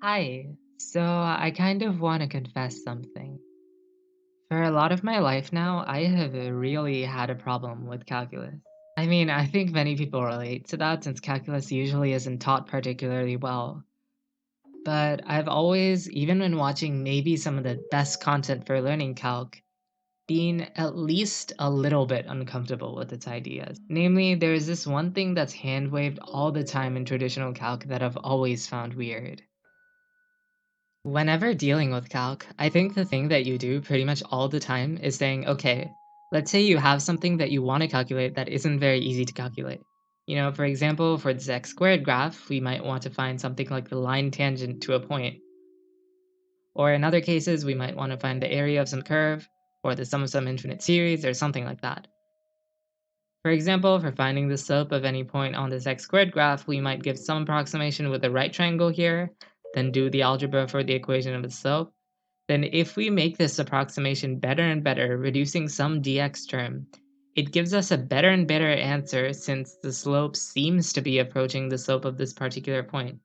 Hi. So I kind of want to confess something. For a lot of my life now, I have really had a problem with calculus. I mean, I think many people relate to that since calculus usually isn't taught particularly well. But I've always, even when watching maybe some of the best content for learning calc, been at least a little bit uncomfortable with its ideas. Namely, there's this one thing that's hand waved all the time in traditional calc that I've always found weird. Whenever dealing with calc, I think the thing that you do pretty much all the time is saying, okay, let's say you have something that you want to calculate that isn't very easy to calculate. For example, for this x squared graph, we might want to find something like the line tangent to a point. Or in other cases, we might want to find the area of some curve, or the sum of some infinite series, or something like that. For example, for finding the slope of any point on this x squared graph, we might give some approximation with a right triangle here, then do the algebra for the equation of its slope. Then if we make this approximation better and better, reducing some dx term, it gives us a better and better answer since the slope seems to be approaching the slope of this particular point.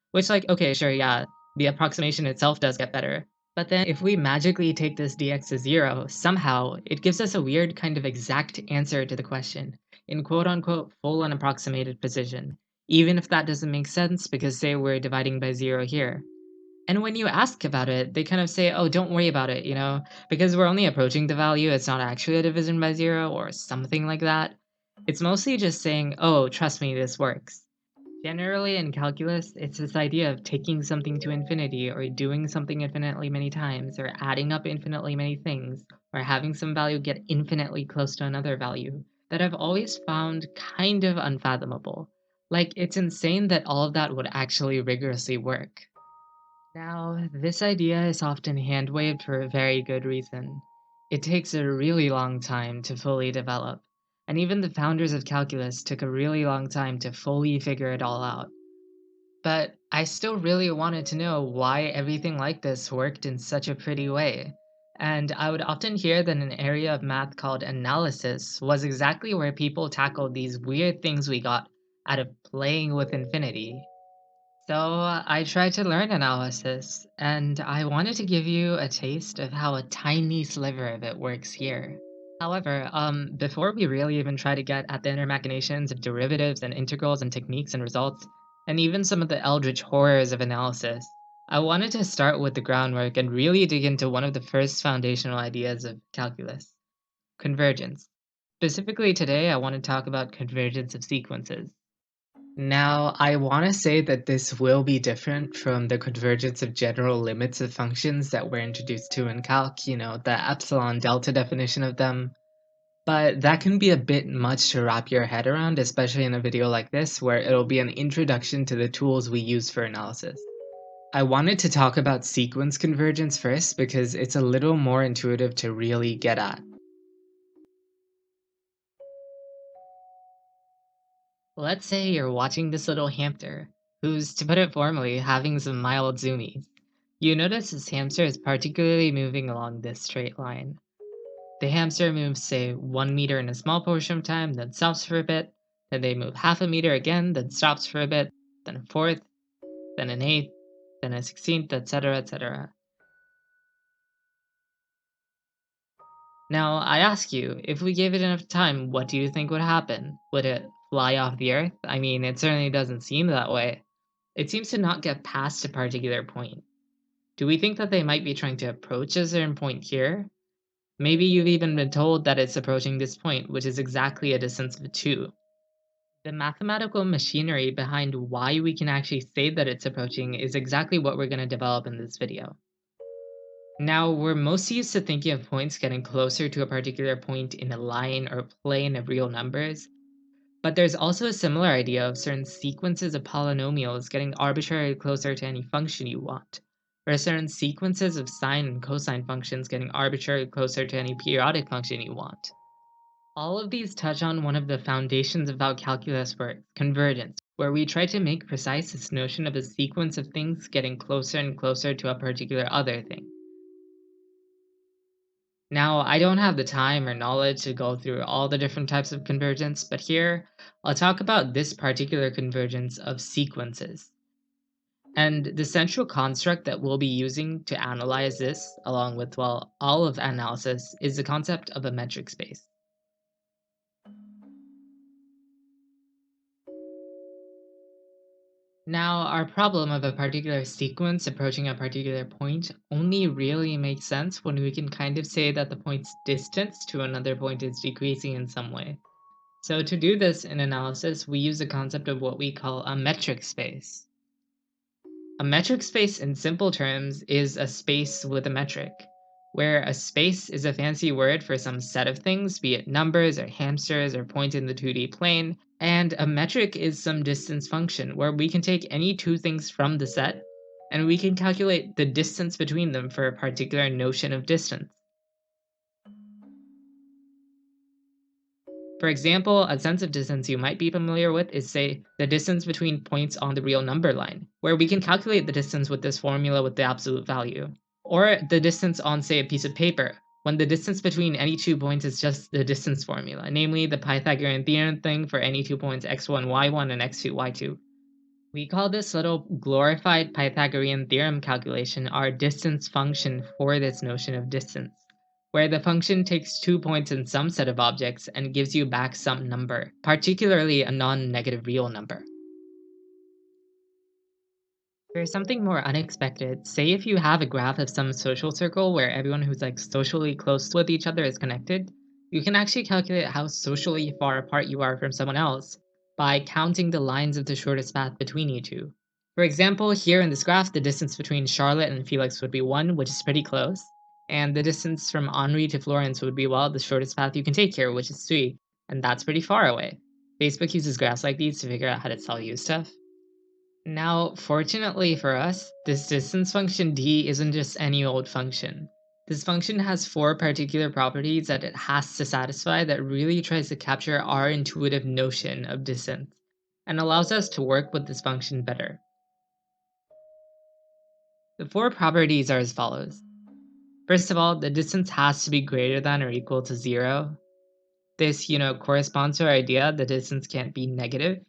Which, like, okay, sure, yeah, the approximation itself does get better. But then if we magically take this dx to 0, somehow, it gives us a weird kind of exact answer to the question, in quote-unquote full unapproximated precision, even if that doesn't make sense because say we're dividing by 0 here. And when you ask about it, they kind of say, oh, don't worry about it, because we're only approaching the value, it's not actually a division by 0 or something like that. It's mostly just saying, oh, trust me, this works. Generally, in calculus, it's this idea of taking something to infinity, or doing something infinitely many times, or adding up infinitely many things, or having some value get infinitely close to another value, that I've always found kind of unfathomable. Like, it's insane that all of that would actually rigorously work. Now, this idea is often hand-waved for a very good reason. It takes a really long time to fully develop, and even the founders of calculus took a really long time to fully figure it all out. But I still really wanted to know why everything like this worked in such a pretty way. And I would often hear that an area of math called analysis was exactly where people tackled these weird things we got out of playing with infinity. So I tried to learn analysis, and I wanted to give you a taste of how a tiny sliver of it works here. However, before we really even try to get at the inner machinations of derivatives and integrals and techniques and results, and even some of the eldritch horrors of analysis, I wanted to start with the groundwork and really dig into one of the first foundational ideas of calculus, convergence. Specifically today, I want to talk about convergence of sequences. Now, I want to say that this will be different from the convergence of general limits of functions that we're introduced to in calc, the epsilon delta definition of them. But that can be a bit much to wrap your head around, especially in a video like this, where it'll be an introduction to the tools we use for analysis. I wanted to talk about sequence convergence first because it's a little more intuitive to really get at. Let's say you're watching this little hamster, who's, to put it formally, having some mild zoomies. You notice this hamster is particularly moving along this straight line. The hamster moves, say, 1 meter in a small portion of time, then stops for a bit, then they move half a meter again, then stops for a bit, then a fourth, then an eighth, then a 16th, etc., etc. Now, I ask you, if we gave it enough time, what do you think would happen? Would it fly off the Earth? I mean, it certainly doesn't seem that way. It seems to not get past a particular point. Do we think that they might be trying to approach a certain point here? Maybe you've even been told that it's approaching this point, which is exactly a distance of 2. The mathematical machinery behind why we can actually say that it's approaching is exactly what we're going to develop in this video. Now, we're most used to thinking of points getting closer to a particular point in a line or plane of real numbers, but there's also a similar idea of certain sequences of polynomials getting arbitrarily closer to any function you want, or certain sequences of sine and cosine functions getting arbitrarily closer to any periodic function you want. All of these touch on one of the foundations of how calculus works, convergence, where we try to make precise this notion of a sequence of things getting closer and closer to a particular other thing. Now, I don't have the time or knowledge to go through all the different types of convergence, but here I'll talk about this particular convergence of sequences. And the central construct that we'll be using to analyze this, along with, well, all of analysis, is the concept of a metric space. Now, our problem of a particular sequence approaching a particular point only really makes sense when we can kind of say that the point's distance to another point is decreasing in some way. So to do this in analysis, we use the concept of what we call a metric space. A metric space, in simple terms, is a space with a metric, where a space is a fancy word for some set of things, be it numbers or hamsters or points in the 2D plane, and a metric is some distance function, where we can take any two things from the set, and we can calculate the distance between them for a particular notion of distance. For example, a sense of distance you might be familiar with is, say, the distance between points on the real number line, where we can calculate the distance with this formula with the absolute value. Or the distance on, say, a piece of paper, when the distance between any 2 points is just the distance formula, namely the Pythagorean theorem thing for any 2 points x1, y1, and x2, y2. We call this little glorified Pythagorean theorem calculation our distance function for this notion of distance, where the function takes 2 points in some set of objects and gives you back some number, particularly a non-negative real number. For something more unexpected, say if you have a graph of some social circle where everyone who's like socially close with each other is connected, you can actually calculate how socially far apart you are from someone else by counting the lines of the shortest path between you two. For example, here in this graph, the distance between Charlotte and Felix would be 1, which is pretty close, and the distance from Henri to Florence would be, well, the shortest path you can take here, which is 3, and that's pretty far away. Facebook uses graphs like these to figure out how to sell you stuff. Now, fortunately for us, this distance function d isn't just any old function. This function has 4 particular properties that it has to satisfy that really tries to capture our intuitive notion of distance, and allows us to work with this function better. The 4 properties are as follows. First of all, the distance has to be greater than or equal to 0. This, corresponds to our idea the distance can't be negative.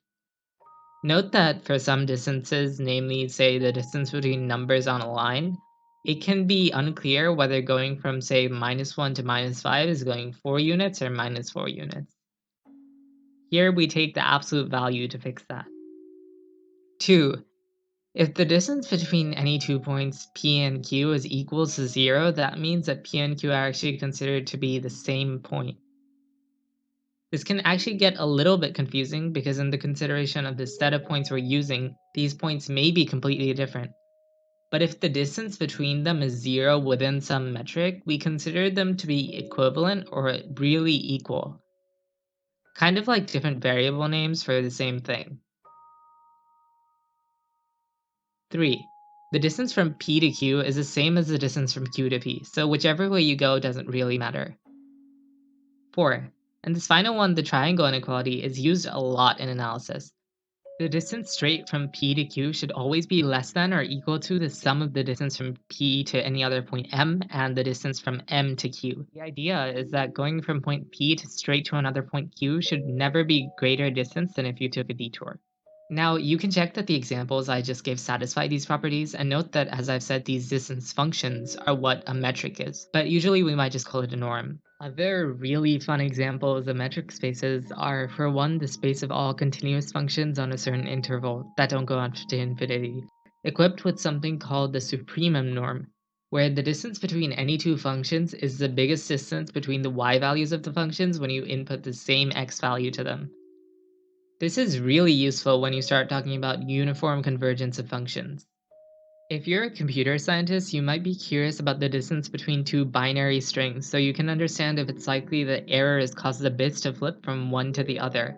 Note that for some distances, namely, say, the distance between numbers on a line, it can be unclear whether going from, say, -1 to -5 is going 4 units or -4 units. Here we take the absolute value to fix that. 2. If the distance between any 2 points P and Q is equal to 0, that means that P and Q are actually considered to be the same point. This can actually get a little bit confusing because in the consideration of the set of points we're using, these points may be completely different. But if the distance between them is 0 within some metric, we consider them to be equivalent or really equal. Kind of like different variable names for the same thing. 3. The distance from P to Q is the same as the distance from Q to P, so whichever way you go doesn't really matter. 4. And this final one, the triangle inequality, is used a lot in analysis. The distance straight from P to Q should always be less than or equal to the sum of the distance from P to any other point M and the distance from M to Q. The idea is that going from point P to straight to another point Q should never be greater distance than if you took a detour. Now, you can check that the examples I just gave satisfy these properties, and note that, as I've said, these distance functions are what a metric is, but usually we might just call it a norm. Other really fun examples of metric spaces are, for one, the space of all continuous functions on a certain interval that don't go on to infinity, equipped with something called the supremum norm, where the distance between any two functions is the biggest distance between the y values of the functions when you input the same x value to them. This is really useful when you start talking about uniform convergence of functions. If you're a computer scientist, you might be curious about the distance between two binary strings so you can understand if it's likely that error has caused the bits to flip from one to the other.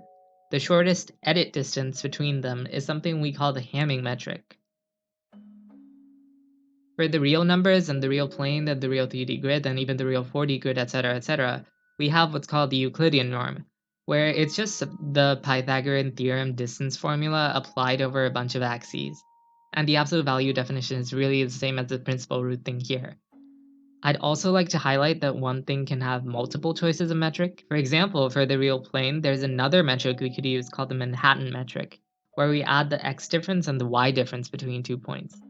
The shortest edit distance between them is something we call the Hamming metric. For the real numbers and the real plane and the real 3D grid and even the real 4D grid, etc., we have what's called the Euclidean norm, where it's just the Pythagorean theorem distance formula applied over a bunch of axes. And the absolute value definition is really the same as the principal root thing here. I'd also like to highlight that one thing can have multiple choices of metric. For example, for the real plane, there's another metric we could use called the Manhattan metric, where we add the x difference and the y difference between 2 points.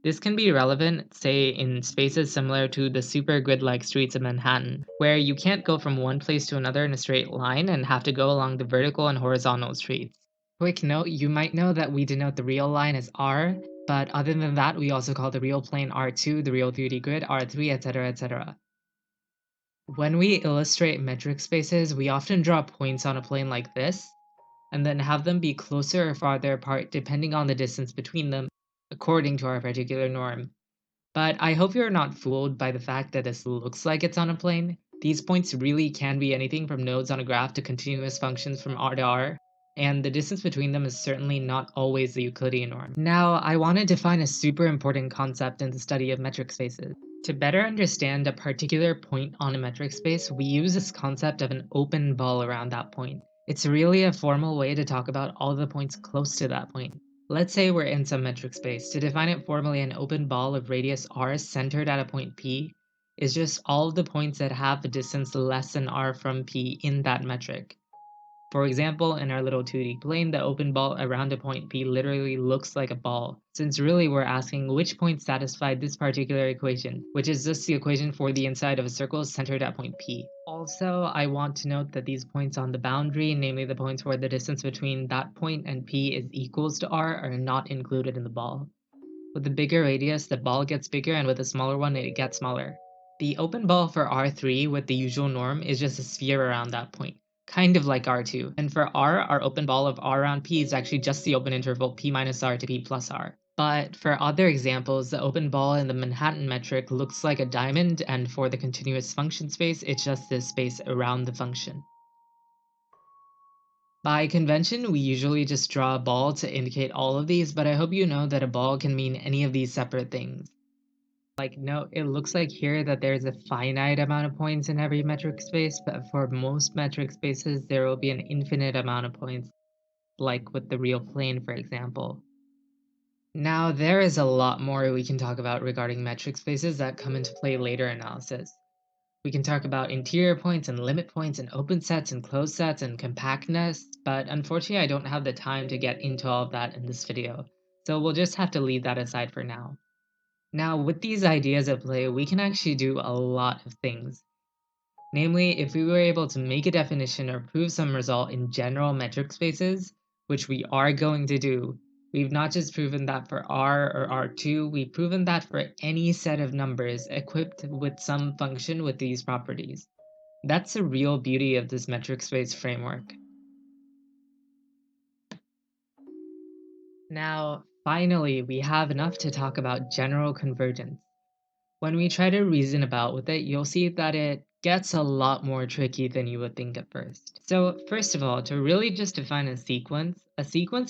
This can be relevant, say, in spaces similar to the super grid-like streets of Manhattan, where you can't go from one place to another in a straight line and have to go along the vertical and horizontal streets. Quick note, you might know that we denote the real line as R, but other than that, we also call the real plane R2, the real 3D grid R3, etc., etc. When we illustrate metric spaces, we often draw points on a plane like this, and then have them be closer or farther apart depending on the distance between them, according to our particular norm. But I hope you're not fooled by the fact that this looks like it's on a plane. These points really can be anything from nodes on a graph to continuous functions from R to R, and the distance between them is certainly not always the Euclidean norm. Now, I want to define a super important concept in the study of metric spaces. To better understand a particular point on a metric space, we use this concept of an open ball around that point. It's really a formal way to talk about all the points close to that point. Let's say we're in some metric space. To define it formally, an open ball of radius r centered at a point P is just all of the points that have a distance less than r from P in that metric. For example, in our little 2D plane, the open ball around a point P literally looks like a ball, since really we're asking which points satisfy this particular equation, which is just the equation for the inside of a circle centered at point P. Also, I want to note that these points on the boundary, namely the points where the distance between that point and P is equals to R, are not included in the ball. With a bigger radius, the ball gets bigger, and with a smaller one, it gets smaller. The open ball for R3 with the usual norm is just a sphere around that point, kind of like R2. And for R, our open ball of R around P is actually just the open interval P minus R to P plus R. But for other examples, the open ball in the Manhattan metric looks like a diamond, and for the continuous function space, it's just this space around the function. By convention, we usually just draw a ball to indicate all of these, but I hope you know that a ball can mean any of these separate things. Like, note, it looks like here that there's a finite amount of points in every metric space, but for most metric spaces, there will be an infinite amount of points, like with the real plane, for example. Now, there is a lot more we can talk about regarding metric spaces that come into play later in analysis. We can talk about interior points and limit points and open sets and closed sets and compactness, but unfortunately I don't have the time to get into all of that in this video, so we'll just have to leave that aside for now. Now, with these ideas at play, we can actually do a lot of things. Namely, if we were able to make a definition or prove some result in general metric spaces, which we are going to do, we've not just proven that for R or R2, we've proven that for any set of numbers equipped with some function with these properties. That's the real beauty of this metric space framework. Now, finally, we have enough to talk about general convergence. When we try to reason about with it, you'll see that it gets a lot more tricky than you would think at first. So first of all, to really just define a sequence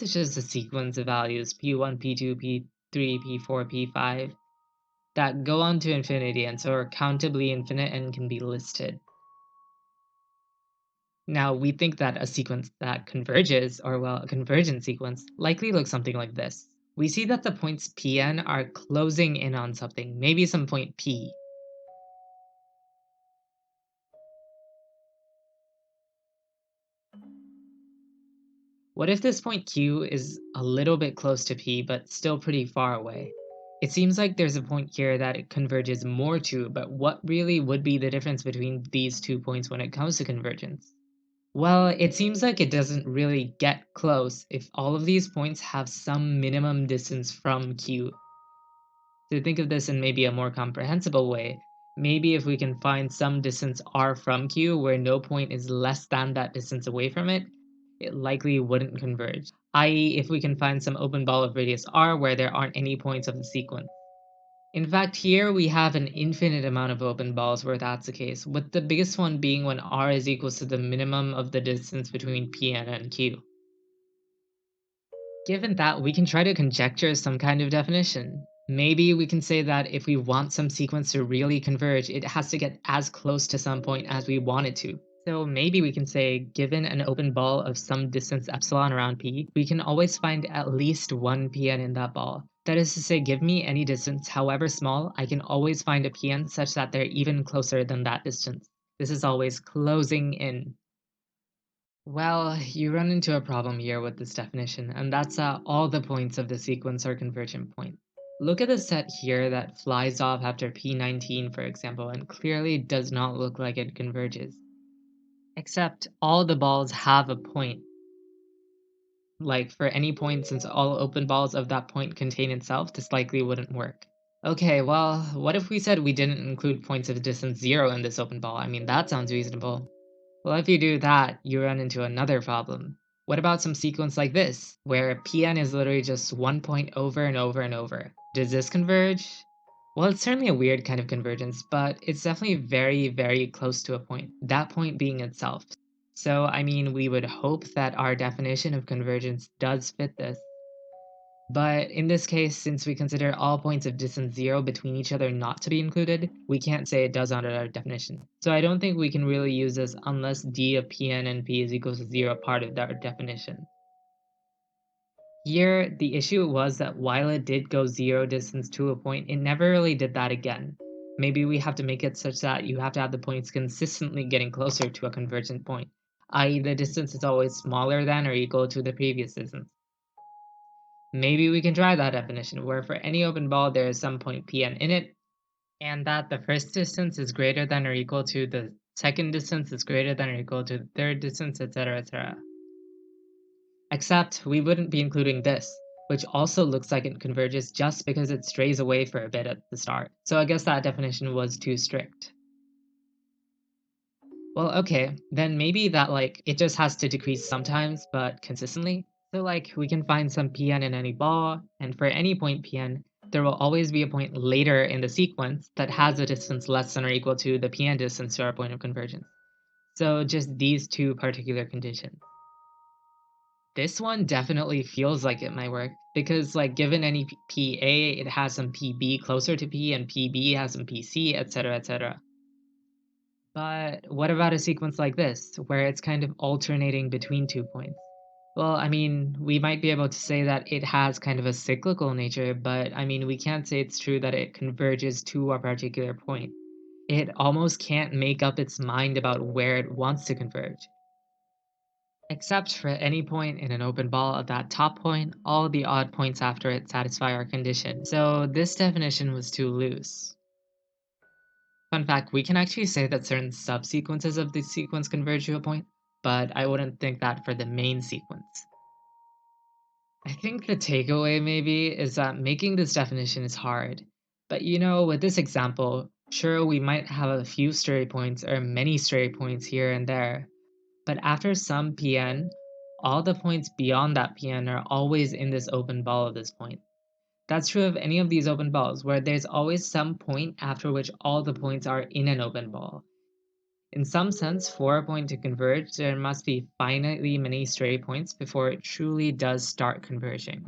is just a sequence of values p1, p2, p3, p4, p5 that go on to infinity and so are countably infinite and can be listed. Now, we think that a sequence that converges, or well, a convergent sequence, likely looks something like this. We see that the points Pn are closing in on something, maybe some point P. What if this point Q is a little bit close to P, but still pretty far away? It seems like there's a point here that it converges more to, but what really would be the difference between these 2 points when it comes to convergence? Well, it seems like it doesn't really get close if all of these points have some minimum distance from Q. To think of this in maybe a more comprehensible way, maybe if we can find some distance r from Q where no point is less than that distance away from it, it likely wouldn't converge, i.e. if we can find some open ball of radius r where there aren't any points of the sequence. In fact, here we have an infinite amount of open balls where that's the case, with the biggest one being when r is equals to the minimum of the distance between Pn and Q. Given that, we can try to conjecture some kind of definition. Maybe we can say that if we want some sequence to really converge, it has to get as close to some point as we want it to. So maybe we can say, given an open ball of some distance epsilon around P, we can always find at least one Pn in that ball. That is to say, give me any distance, however small, I can always find a Pn such that they're even closer than that distance. This is always closing in. Well, you run into a problem here with this definition, and that's that all the points of the sequence are convergent points. Look at the set here that flies off after P19, for example, and clearly does not look like it converges. Except all the balls have a point. Like, for any point, since all open balls of that point contain itself, this likely wouldn't work. Okay, well, what if we said we didn't include points of distance 0 in this open ball? I mean, that sounds reasonable. Well, if you do that, you run into another problem. What about some sequence like this, where Pn is literally just one point over and over and over? Does this converge? Well, it's certainly a weird kind of convergence, but it's definitely very, very close to a point, that point being itself. So, I mean, we would hope that our definition of convergence does fit this. But in this case, since we consider all points of distance 0 between each other not to be included, we can't say it does under our definition. So I don't think we can really use this unless d of Pn and P is equal to 0 part of our definition. Here, the issue was that while it did go 0 distance to a point, it never really did that again. Maybe we have to make it such that you have to have the points consistently getting closer to a convergent point, i.e. the distance is always smaller than or equal to the previous distance. Maybe we can try that definition, where for any open ball there is some point Pn in it, and that the first distance is greater than or equal to the second distance is greater than or equal to the third distance, etc., etc. Except we wouldn't be including this, which also looks like it converges just because it strays away for a bit at the start. So I guess that definition was too strict. Well, okay, then maybe that it just has to decrease sometimes, but consistently. So we can find some Pn in any ball, and for any point Pn, there will always be a point later in the sequence that has a distance less than or equal to the Pn distance to our point of convergence. So just these two particular conditions. This one definitely feels like it might work, because given any PA, it has some PB closer to P, and PB has some PC, etc., etc. But what about a sequence like this, where it's kind of alternating between 2 points? Well, I mean, we might be able to say that it has kind of a cyclical nature, but I mean, we can't say it's true that it converges to a particular point. It almost can't make up its mind about where it wants to converge. Except for any point in an open ball at that top point, all the odd points after it satisfy our condition. So this definition was too loose. Fun fact, we can actually say that certain subsequences of the sequence converge to a point, but I wouldn't think that for the main sequence. I think the takeaway maybe is that making this definition is hard. But with this example, sure, we might have a few stray points or many stray points here and there, but after some Pn, all the points beyond that Pn are always in this open ball of this point. That's true of any of these open balls, where there's always some point after which all the points are in an open ball. In some sense, for a point to converge, there must be finitely many stray points before it truly does start converging.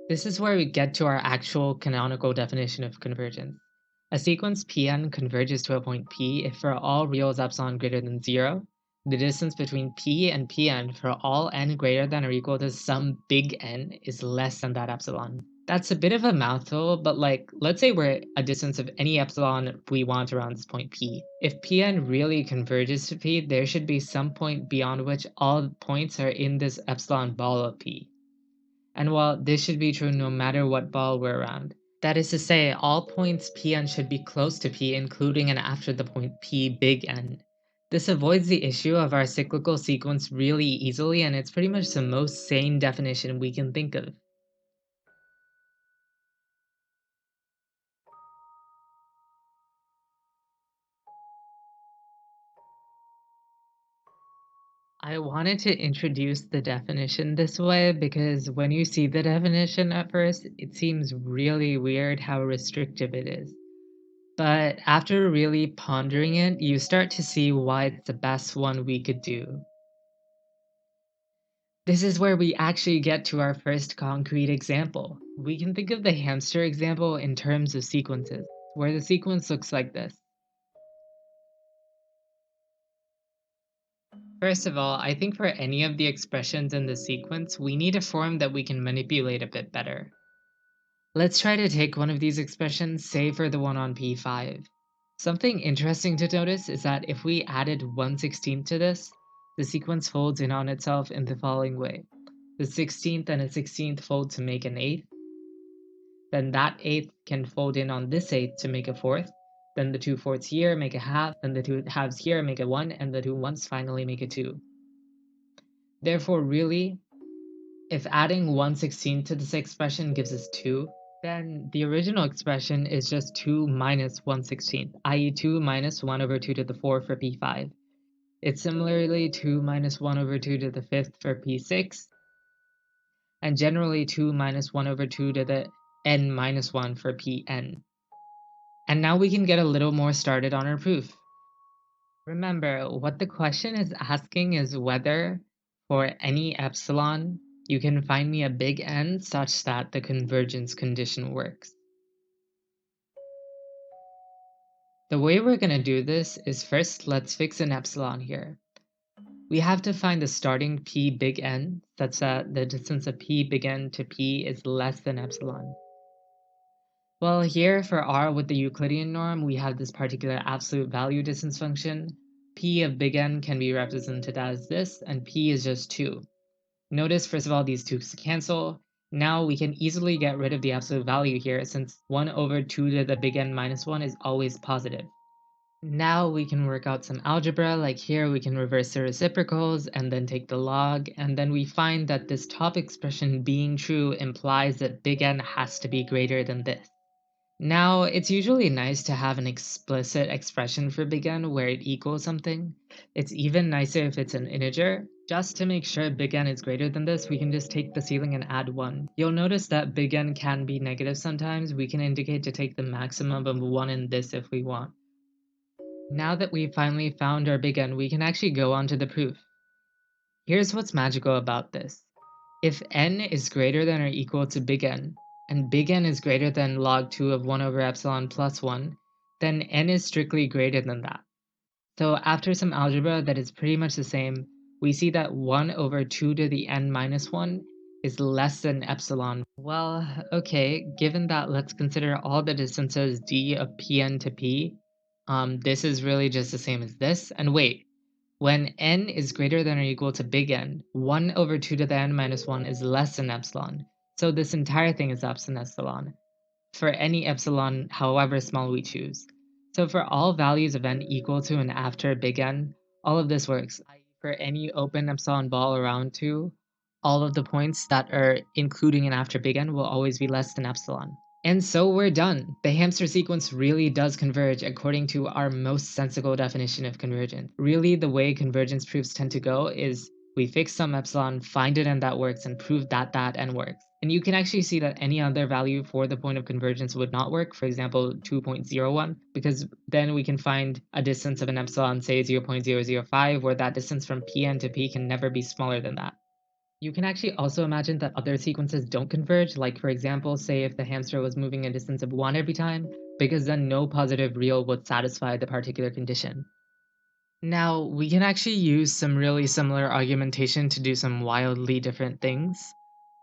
This is where we get to our actual canonical definition of convergence. A sequence Pn converges to a point P if for all reals epsilon greater than 0, the distance between P and Pn for all n greater than or equal to some big N is less than that epsilon. That's a bit of a mouthful, but let's say we're at a distance of any epsilon we want around this point P. If Pn really converges to P, there should be some point beyond which all points are in this epsilon ball of P. And while this should be true no matter what ball we're around, that is to say, all points Pn should be close to P, including and after the point P big N. This avoids the issue of our cyclical sequence really easily, and it's pretty much the most sane definition we can think of. I wanted to introduce the definition this way because when you see the definition at first, it seems really weird how restrictive it is. But after really pondering it, you start to see why it's the best one we could do. This is where we actually get to our first concrete example. We can think of the hamster example in terms of sequences, where the sequence looks like this. First of all, I think for any of the expressions in the sequence, we need a form that we can manipulate a bit better. Let's try to take one of these expressions, say for the one on P5. Something interesting to notice is that if we added 1/16 to this, the sequence folds in on itself in the following way. The 16th and a 16th fold to make an 8th, then that 8th can fold in on this 8th to make a 4th, then the 2 fourths here make a half, then the 2 halves here make a 1, and the 2 ones finally make a 2. Therefore, really, if adding 1/16 to this expression gives us 2, then the original expression is just 2 minus 1/16, i.e. 2 minus 1 over 2 to the 4 for P5. It's similarly 2 minus 1 over 2 to the 5th for P6, and generally 2 minus 1 over 2 to the n minus 1 for Pn. And now we can get a little more started on our proof. Remember, what the question is asking is whether, for any epsilon, you can find me a big N such that the convergence condition works. The way we're going to do this is first let's fix an epsilon here. We have to find the starting P big N such that the distance of P big N to P is less than epsilon. Well, here for R with the Euclidean norm, we have this particular absolute value distance function. P of big N can be represented as this, and P is just 2. Notice, first of all, these 2's cancel. Now we can easily get rid of the absolute value here since 1 over 2 to the big N minus 1 is always positive. Now we can work out some algebra, like here we can reverse the reciprocals and then take the log, and then we find that this top expression being true implies that big N has to be greater than this. Now, it's usually nice to have an explicit expression for big N where it equals something. It's even nicer if it's an integer. Just to make sure big N is greater than this, we can just take the ceiling and add 1. You'll notice that big N can be negative sometimes. We can indicate to take the maximum of 1 in this if we want. Now that we've finally found our big N, we can actually go on to the proof. Here's what's magical about this. If n is greater than or equal to big N, and big N is greater than log 2 of 1 over epsilon plus 1, then n is strictly greater than that. So after some algebra that is pretty much the same, we see that 1 over 2 to the n minus 1 is less than epsilon. Well, okay, given that, let's consider all the distances d of Pn to P. This is really just the same as this, and wait, when n is greater than or equal to big N, 1 over 2 to the n minus 1 is less than epsilon, so this entire thing is less than epsilon, for any epsilon however small we choose. So for all values of n equal to and after big N, all of this works. For any open epsilon ball around 2, all of the points that are including and after big N will always be less than epsilon. And so we're done. The hamster sequence really does converge according to our most sensible definition of convergence. Really, the way convergence proofs tend to go is we fix some epsilon, find an n that works, and prove that that n works. And you can actually see that any other value for the point of convergence would not work, for example 2.01, because then we can find a distance of an epsilon, say 0.005, where that distance from Pn to P can never be smaller than that. You can actually also imagine that other sequences don't converge, like for example, say if the hamster was moving a distance of 1 every time, because then no positive real would satisfy the particular condition. Now, we can actually use some really similar argumentation to do some wildly different things.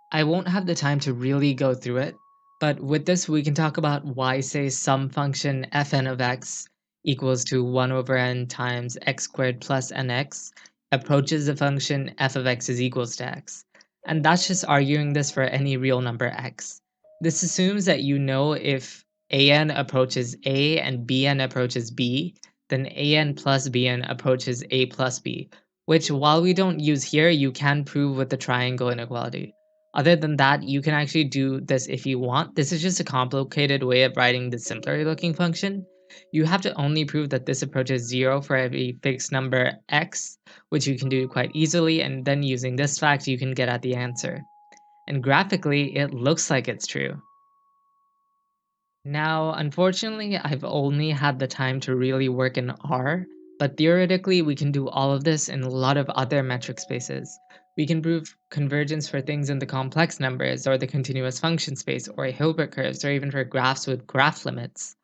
I won't have the time to really go through it, but with this we can talk about why, say, some function fn of x equals to 1 over n times x squared plus nx approaches the function f of x is equals to x. And that's just arguing this for any real number x. This assumes that you know if an approaches a and bn approaches b, then an plus bn approaches a plus b, which while we don't use here, you can prove with the triangle inequality. Other than that, you can actually do this if you want. This is just a complicated way of writing the simpler looking function. You have to only prove that this approaches 0 for every fixed number x, which you can do quite easily, and then using this fact you can get at the answer. And graphically, it looks like it's true. Now, unfortunately, I've only had the time to really work in R, but theoretically we can do all of this in a lot of other metric spaces. We can prove convergence for things in the complex numbers, or the continuous function space, or Hilbert curves, or even for graphs with graph limits.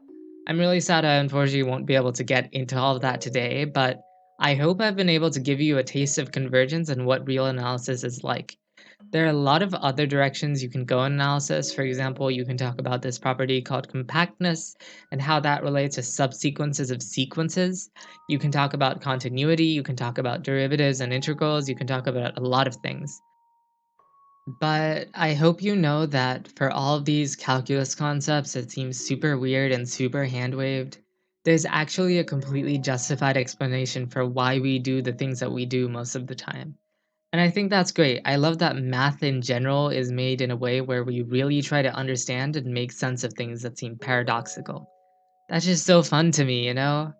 I'm really sad I unfortunately won't be able to get into all of that today, but I hope I've been able to give you a taste of convergence and what real analysis is like. There are a lot of other directions you can go in analysis. For example, you can talk about this property called compactness and how that relates to subsequences of sequences. You can talk about continuity, you can talk about derivatives and integrals, you can talk about a lot of things. But I hope you know that for all of these calculus concepts that seem super weird and super hand-waved, there's actually a completely justified explanation for why we do the things that we do most of the time. And I think that's great. I love that math in general is made in a way where we really try to understand and make sense of things that seem paradoxical. That's just so fun to me, you know?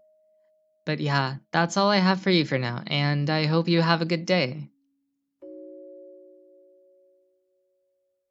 But yeah, that's all I have for you for now, and I hope you have a good day.